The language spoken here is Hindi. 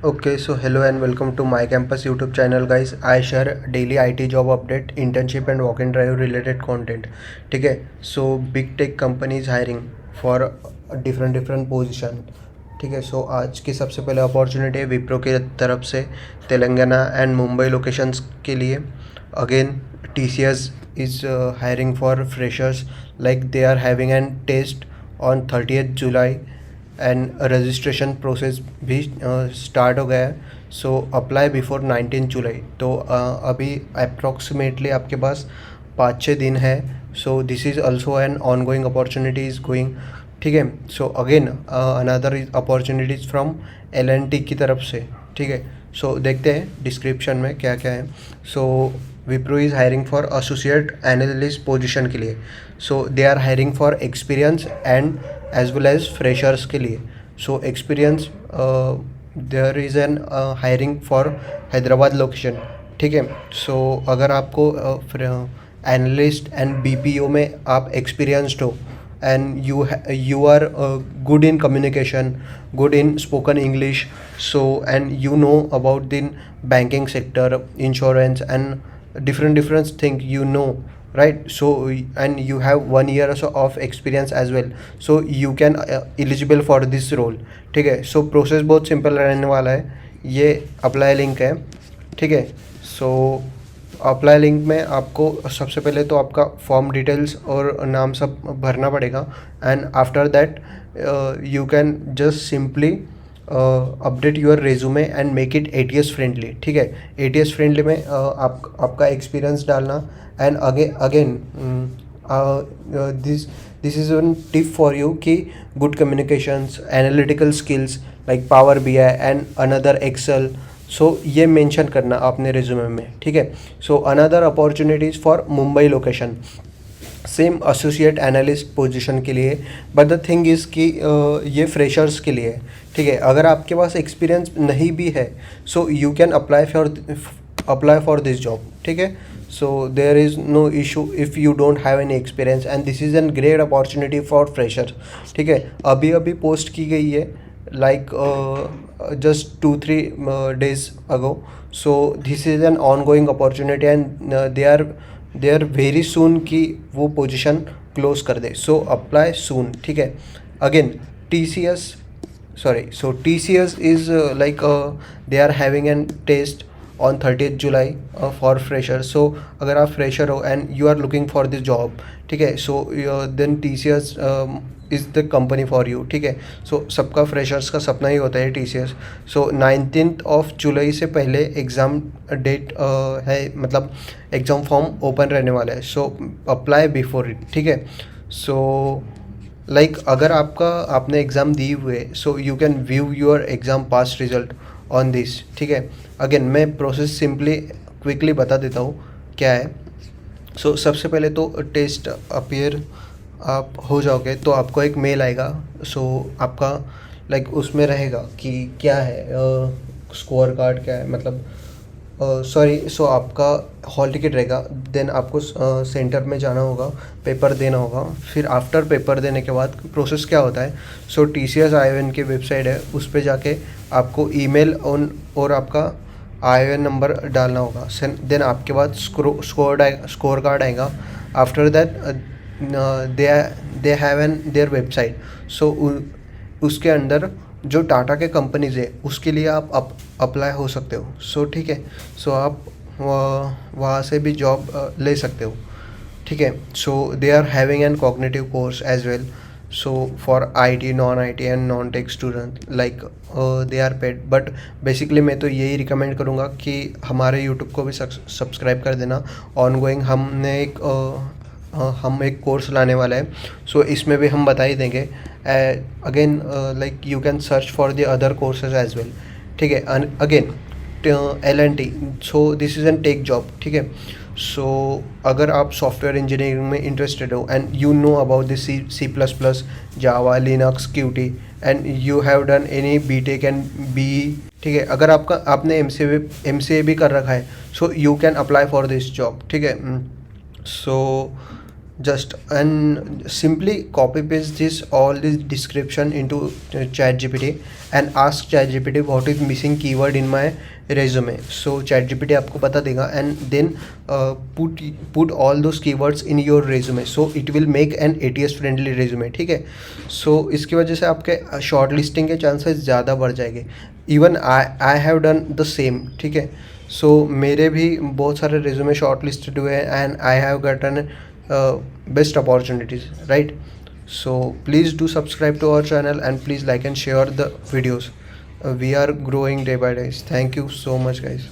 Okay, so hello and welcome to My Campus YouTube channel guys. I share daily IT job update, internship and walk-in drive related content. ठीक है, so big tech companies hiring for different position. ठीक है, so आज की सबसे पहले अपॉर्चुनिटी है विप्रो की तरफ से तेलंगाना एंड मुंबई लोकेशंस के लिए. Again TCS is hiring for freshers, like they are having an test on 30th July and registration process भी स्टार्ट हो गया है. सो अप्लाई बिफोर 19 जुलाई. तो अभी अप्रॉक्सीमेटली आपके पास 5-6 दिन है. सो this is also an on going opportunity is going. ठीक है, so again another opportunities from L&T की तरफ से. ठीक है, सो देखते हैं डिस्क्रिप्शन में क्या क्या है. So Wipro is hiring for associate analyst position के लिए. So they are hiring for experience and as well as freshers के लिए. So experience there is an hiring for Hyderabad location. ठीक है, सो अगर आपको एनालिस्ट एंड BPO में आप एक्सपीरियंस्ड हो and you are good in communication, good in spoken English, so and you know about the banking sector, insurance and different thing, right? So and you have 1 year or so of experience as well, so you can eligible for this role. ठीक है, सो प्रोसेस बहुत सिंपल रहने वाला है. ये अप्लाई लिंक है. ठीक है, सो अप्लाई लिंक में आपको सबसे पहले तो आपका फॉर्म डिटेल्स और नाम सब भरना पड़ेगा. And after that you can just simply update your resume and make it ATS friendly. ठीक है, ATS फ्रेंडली में आपका एक्सपीरियंस डालना. And again this is one tip for you कि good communications, analytical skills like power BI and another excel. So ये मेंशन करना आपने रिज्यूमे में. ठीक है, so another opportunities for Mumbai location, same associate analyst position के लिए. बट द थिंग इज़ कि ये फ्रेशर्स के लिए है. ठीक है, अगर आपके पास एक्सपीरियंस नहीं भी है so you can apply for this job. ठीक है, so there is no issue if you don't have any experience and this is an great opportunity for fresher. ठीक है, अभी पोस्ट की गई है like just 2-3 days ago. So this is an ongoing opportunity and they are very soon कि वो पोजीशन क्लोज कर दे. सो अप्लाई सून. ठीक है, again TCS is like they are having an test on 30th July for fresher. So अगर आप फ्रेशर हो and you are looking for this job, ठीक है, so then TCS is the company for you. ठीक है, सो सबका फ्रेशर्स का सपना ही होता है TCS. सो 19 जुलाई से पहले एग्ज़ाम डेट है, मतलब एग्ज़ाम फॉर्म ओपन रहने वाला है. So apply before it. ठीक है, सो लाइक अगर आपने एग्ज़ाम दी हुए सो you can view your exam pass result on this. ठीक है, अगेन मैं प्रोसेस सिंपली क्विकली बता देता हूँ क्या है. सो सबसे पहले तो टेस्ट अपीयर आप हो जाओगे तो आपको एक मेल आएगा. सो आपका लाइक उसमें रहेगा कि क्या है स्कोर कार्ड क्या है, मतलब सो आपका हॉल टिकट रहेगा. देन आपको सेंटर में जाना होगा, पेपर देना होगा. फिर आफ्टर पेपर देने के बाद प्रोसेस क्या होता है, सो TCS ION की वेबसाइट है, उस पर जाके आपको ईमेल और आपका ION नंबर डालना होगा. देन आपके बाद स्कोर कार्ड आएगा. After that they have an their website. So उसके अंदर जो टाटा के कंपनीज़ है उसके लिए आप अप्लाई हो सकते हो. सो ठीक है, सो आप वहाँ से भी जॉब ले सकते हो. ठीक है, so they are having an cognitive course as well. So for IT, non-IT and non tech student like they are paid. But basically मैं तो यही रिकमेंड करूँगा कि हमारे यूट्यूब को भी सब्सक्राइब कर देना. ऑनगोइंग हम एक कोर्स लाने वाला है. सो इसमें भी हम बता ही देंगे. Again like you can search for the other courses as well. ठीक है, again L&T. So this is an tech job. ठीक है, सो अगर आप सॉफ्टवेयर इंजीनियरिंग में इंटरेस्टेड हो and you know about this C++, Java, Linux, Qt and you have done any BTech and BE. ठीक है, अगर आपने MCA भी कर रखा है so you can apply for this job. ठीक है, सो just and simply copy paste this all this description into ChatGPT and ask ChatGPT what is missing keyword in my resume. So ChatGPT आपको बता देगा and then put all those keywords in your resume, so it will make an ATS friendly resume. ठीक है, so इसकी वजह से आपके शॉर्ट लिस्टिंग के चांसेस ज़्यादा बढ़ जाएंगे. Even I have done the same. ठीक है, सो मेरे भी बहुत सारे रिज्यूमे शॉर्ट लिस्टेड हुए हैं and I have gotten best opportunities, right? So please do subscribe to our channel and please like and share the videos. We are growing day by day. Thank you so much, guys.